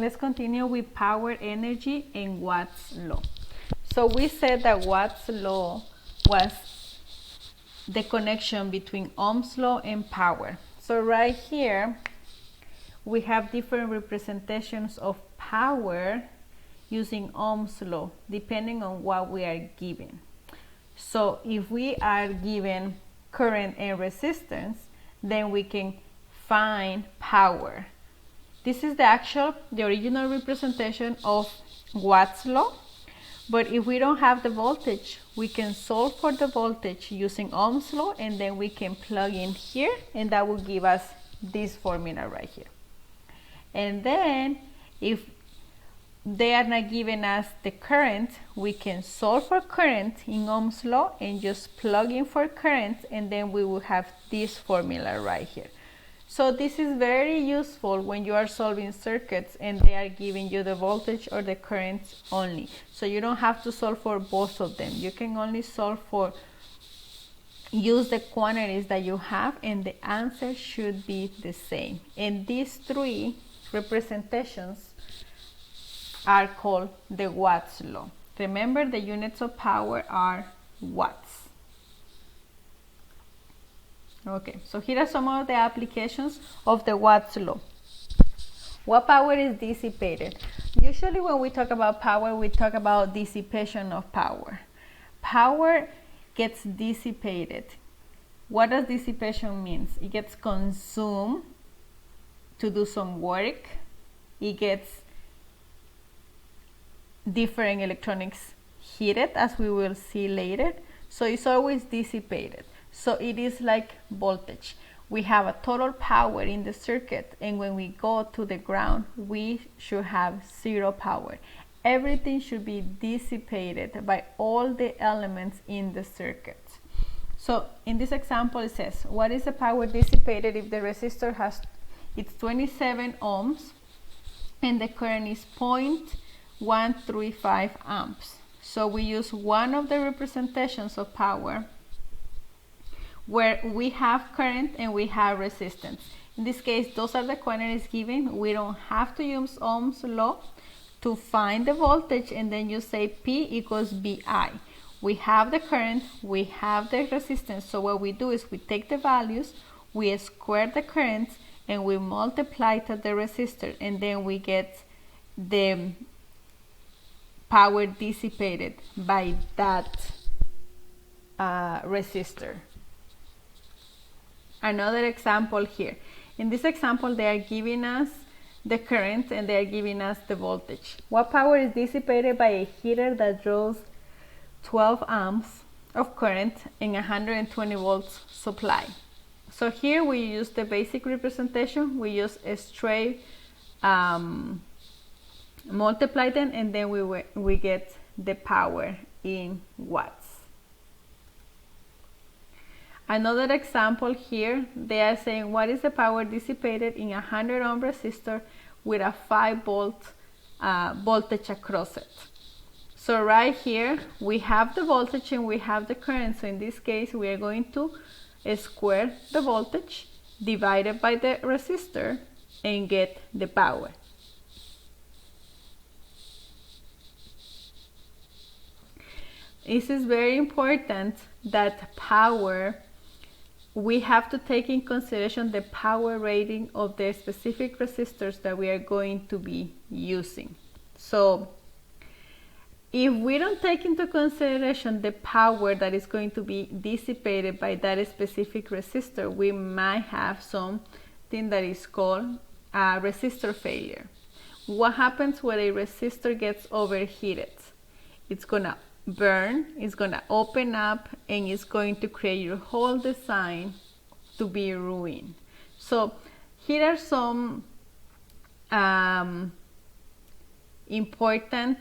let's continue with power, energy, and Watt's law. So we said that Watt's law was the connection between Ohm's law and power. So right here, we have different representations of power using Ohm's law, depending on what we are given. So if we are given current and resistance, then we can find power. This is the original representation of Watt's law. But if we don't have the voltage, we can solve for the voltage using Ohm's law, and then we can plug in here, and that will give us this formula right here. And then if they are not giving us the current, we can solve for current in Ohm's law and just plug in for current, and then we will have this formula right here. So this is very useful when you are solving circuits and they are giving you the voltage or the current only. So you don't have to solve for both of them. You can only use the quantities that you have, and the answer should be the same. And these three representations are called the Watt's law. Remember, the units of power are watts. Okay, so here are some of the applications of the Watt's law. What power is dissipated? Usually when we talk about power, we talk about dissipation of power. Power gets dissipated. What does dissipation mean? It gets consumed to do some work. It gets different electronics heated, as we will see later. So it's always dissipated. So it is like voltage. We have a total power in the circuit, and when we go to the ground, we should have zero power. Everything should be dissipated by all the elements in the circuit. So in this example, it says, what is the power dissipated if the resistor has, it's 27 ohms and the current is 0.135 amps. So we use one of the representations of power where we have current and we have resistance. In this case, those are the quantities given. We don't have to use Ohm's law to find the voltage, and then you say P equals VI. We have the current, we have the resistance. So what we do is we take the values, we square the currents, and we multiply it at the resistor, and then we get the power dissipated by that resistor. Another example here. In this example, they are giving us the current and they are giving us the voltage. What power is dissipated by a heater that draws 12 amps of current and 120 volts supply? So here we use the basic representation. We use a straight multiply them, and then we get the power in watts. Another example here, they are saying what is the power dissipated in a 100 ohm resistor with a 5 volt voltage across it. So right here we have the voltage and we have the current. So in this case we are going to square the voltage divided by the resistor and get the power. This is very important, that power, we have to take in consideration the power rating of the specific resistors that we are going to be using. So if we don't take into consideration the power that is going to be dissipated by that specific resistor, we might have something that is called a resistor failure. What happens when a resistor gets overheated? It's gonna burn, it's gonna open up, and it's going to create your whole design to be ruined. So here are some important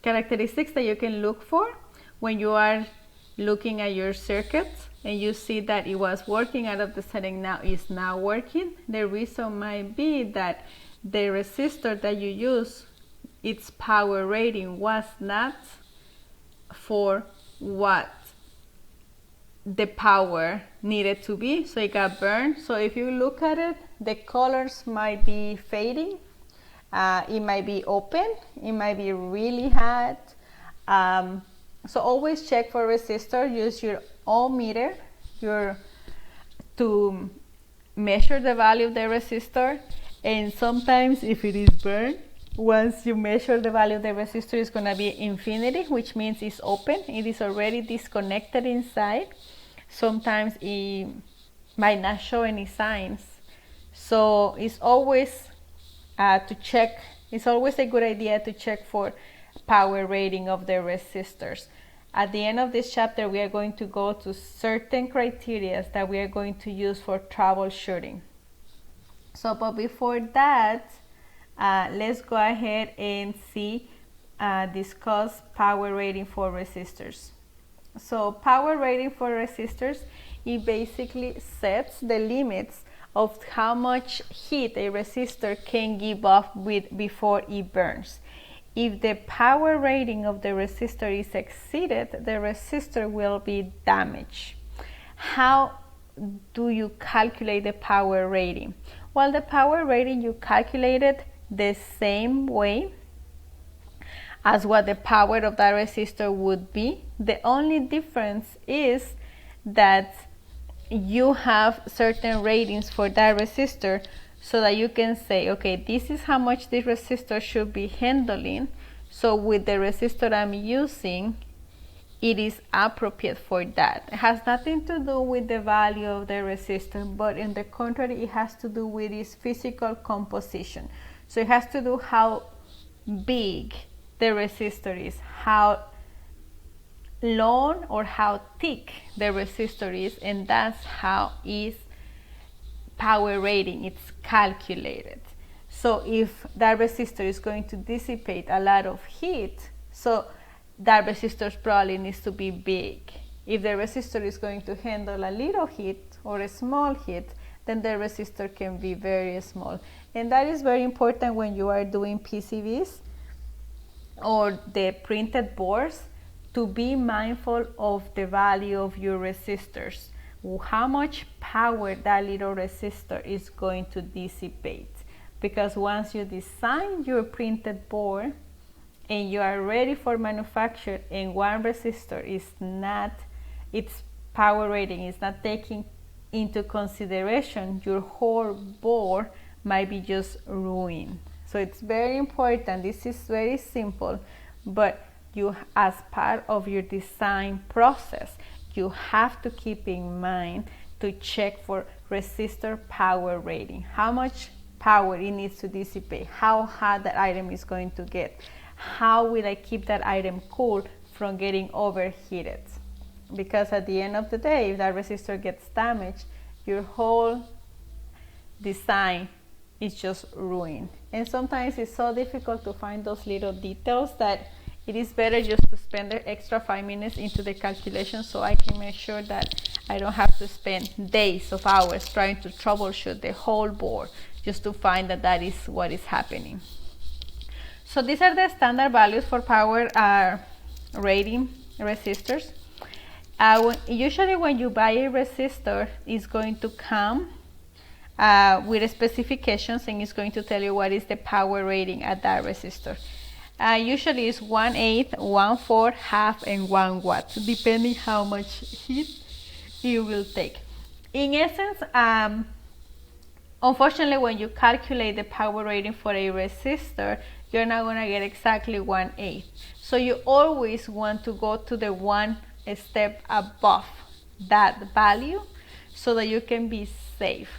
characteristics that you can look for when you are looking at your circuit and you see that it was working out of the setting, now is not working. The reason might be that the resistor that you use, its power rating was not for what the power needed to be. So it got burned. So if you look at it, the colors might be fading. It might be open. It might be really hot. So always check for resistor. Use your ohm meter to measure the value of the resistor. And sometimes if it is burned, once you measure the value of the resistor, it's going to be infinity, which means it's open. It is already disconnected inside. Sometimes it might not show any signs. So it's always to check. It's always a good idea to check for power rating of the resistors. At the end of this chapter, we are going to go to certain criteria that we are going to use for troubleshooting. So, but before that, let's go ahead and discuss power rating for resistors. So power rating for resistors, it basically sets the limits of how much heat a resistor can give off before it burns. If the power rating of the resistor is exceeded, the resistor will be damaged. How do you calculate the power rating? Well, the power rating, you calculate it the same way as what the power of that resistor would be. The only difference is that you have certain ratings for that resistor, so that you can say, okay, this is how much this resistor should be handling. So with the resistor I'm using, it is appropriate for that. It has nothing to do with the value of the resistor, but in the contrary, it has to do with its physical composition. So it has to do how big the resistor is, how long or how thick the resistor is, and that's how its power rating is calculated. So if that resistor is going to dissipate a lot of heat, so that resistor probably needs to be big. If the resistor is going to handle a little heat or a small heat, then the resistor can be very small. And that is very important when you are doing PCBs or the printed boards, to be mindful of the value of your resistors, how much power that little resistor is going to dissipate. Because once you design your printed board and you are ready for manufacture, and one resistor is not, its power rating is not taking into consideration, your whole board might be just ruined. So it's very important. This is very simple, but you, as part of your design process, you have to keep in mind to check for resistor power rating. How much power it needs to dissipate, how hot that item is going to get, how will I keep that item cool from getting overheated. Because at the end of the day, if that resistor gets damaged, your whole design is just ruined. And sometimes it's so difficult to find those little details that it is better just to spend the extra 5 minutes into the calculation, so I can make sure that I don't have to spend days of hours trying to troubleshoot the whole board just to find that that is what is happening. So these are the standard values for power rating resistors. Usually when you buy a resistor, it's going to come with specifications, and it's going to tell you what is the power rating at that resistor. Usually it's 1/8, 1/4, half, and 1 watt, depending how much heat it will take. In essence, unfortunately, when you calculate the power rating for a resistor, you're not going to get exactly 1/8. So you always want to go to the one step above that value so that you can be safe.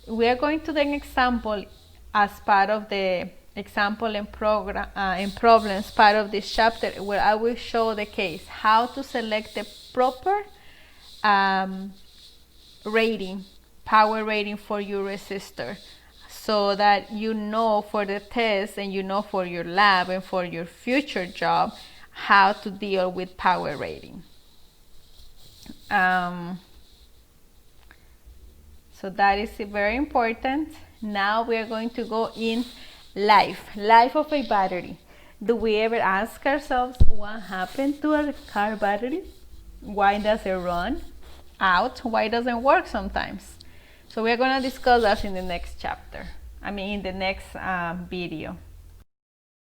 We are going to do an example as part of the example and program and problems part of this chapter, where I will show the case how to select the proper rating, power rating for your resistor, so that you know for the test, and you know for your lab and for your future job how to deal with power rating. So that is very important. Now we are going to go in life of a battery. Do we ever ask ourselves what happened to a car battery? Why does it run out? Why doesn't it work sometimes? So we're going to discuss that in the next chapter. In the next video.